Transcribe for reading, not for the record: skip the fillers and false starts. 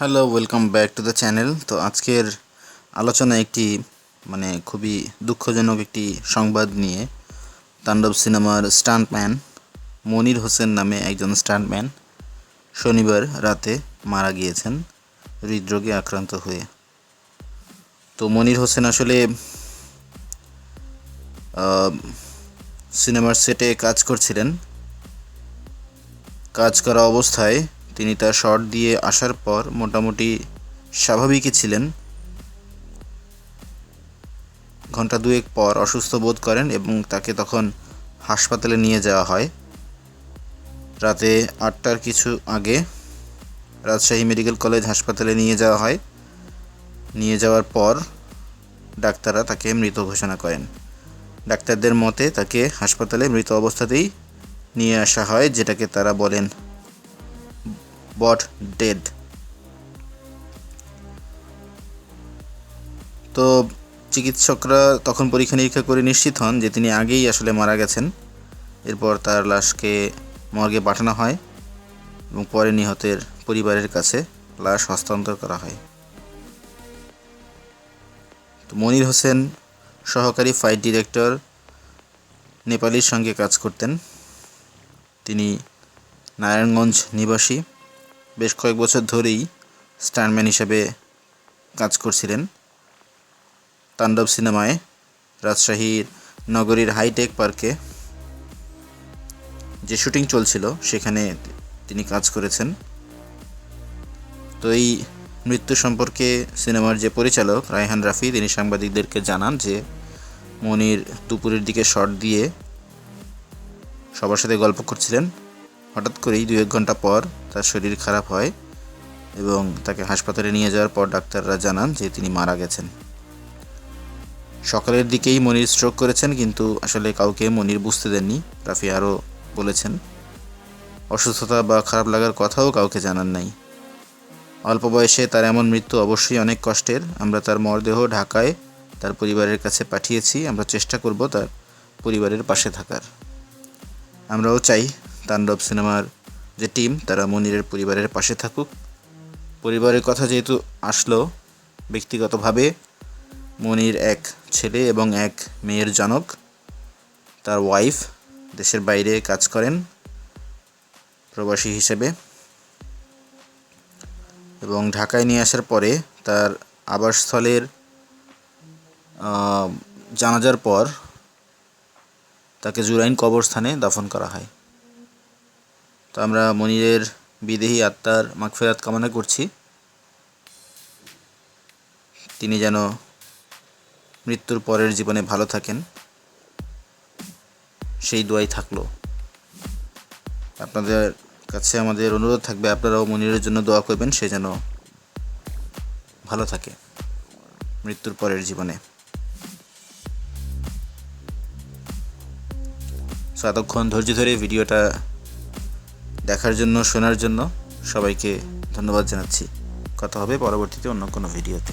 Hello, welcome back to the channel. তো আজকের আলোচনা একটি খুবই দুঃখজনক একটি সংবাদ নিয়ে। তাণ্ডব সিনেমার স্টান্টম্যান মনির হোসেন নামে একজন স্টান্টম্যান শনিবার রাতে মারা গিয়েছেন হৃদরোগে আক্রান্ত হয়ে। তো মনির হোসেন আসলে সিনেমার সেটে কাজ করছিলেন। কাজ করা অবস্থায় তিনি তার শট দিয়ে আসার পর মোটামুটি স্বাভাবিকই ছিলেন। ঘন্টা দুয়েক পর অসুস্থ বোধ করেন এবং তাকে তখন হাসপাতালে নিয়ে যাওয়া হয়। রাতে 8টার কিছু আগে রাজশাহী মেডিকেল কলেজ হাসপাতালে নিয়ে যাওয়া হয়। নিয়ে যাওয়ার পর ডাক্তাররা তাকে মৃত ঘোষণা করেন। ডাক্তারদের মতে তাকে হাসপাতালে মৃত অবস্থাতেই নিয়ে আসা হয়, যেটাকে তারা বলেন বট ডেড। তো চিকিৎসকরা তখন পরীক্ষা নিরীক্ষা করে নিশ্চিত হন যে তিনি আগেই আসলে মারা গেছেন। এরপর তার লাশকে মর্গে পাঠানো হয় এবং পরে নিহতের পরিবারের কাছে লাশ হস্তান্তর করা হয়। তো মনির হোসেন সহকারী ফাইট ডিরেক্টর নেপালির সঙ্গে কাজ করতেন। তিনি নারায়ণগঞ্জ নিবাসী। বেশ কয়েক বছর ধরেই স্টান্টম্যান হিসেবে কাজ করছিলেন। তাণ্ডব সিনেমায় রাজশাহীর নগরীর হাইটেক পার্কে যে শুটিং চলছিল সেখানে তিনি কাজ করেছেন। তো এই মৃত্যু সম্পর্কে সিনেমার যে পরিচালক রায়হান রাফি তিনি সাংবাদিকদেরকে জানান যে মনির দুপুরের দিকে শট দিয়ে সবার সাথে গল্প করছিলেন। হঠাৎ করেই 2-1 ঘন্টা পর তার শরীর খারাপ হয় এবং তাকে হাসপাতালে নিয়ে যাওয়ার পর ডাক্তাররা জানান যে তিনি মারা গেছেন। সকালের দিকেই মনির স্ট্রোক করেছেন, কিন্তু আসলে কাউকে মনির বুঝতে দেননি। রাফি আরও বলেছেন অসুস্থতা বা খারাপ লাগার কথাও কাউকে জানান নাই। অল্প বয়সে তার এমন মৃত্যু অবশ্যই অনেক কষ্টের। আমরা তার মরদেহ ঢাকায় তার পরিবারের কাছে পাঠিয়েছি। আমরা চেষ্টা করব তার পরিবারের পাশে থাকার। আমরাও চাই তাণ্ডব সিনেমার যে টিম তারা মনিরের পরিবারের পাশে থাকুক। পরিবারের কথা যেহেতু আসলো, ব্যক্তিগতভাবে মনির এক ছেলে এবং এক মেয়ের জনক। তার ওয়াইফ দেশের বাইরে কাজ করেন প্রবাসী হিসেবে, এবং ঢাকায় নিয়ে আসার পরে তার আবাসস্থলের জানাজার পর তাকে জুরাইন কবরস্থানে দাফন করা হয়। তো আমরা মনিরের বিদেহী আত্মার মাগফিরাত কামনা করছি। তিনি যেন মৃত্যুর পরের জীবনে ভালো থাকেন, সেই দোয়াই থাকলো। আপনাদের কাছে আমাদের অনুরোধ থাকবে আপনারাও মনিরের জন্য দোয়া করবেন, সে যেন ভালো থাকে মৃত্যুর পরের জীবনে। সো এতক্ষণ ধৈর্য ধরে ভিডিওটা দেখার জন্য, শোনার জন্য সবাইকে ধন্যবাদ জানাচ্ছি। কথা হবে পরবর্তীতে অন্য কোনো ভিডিওতে।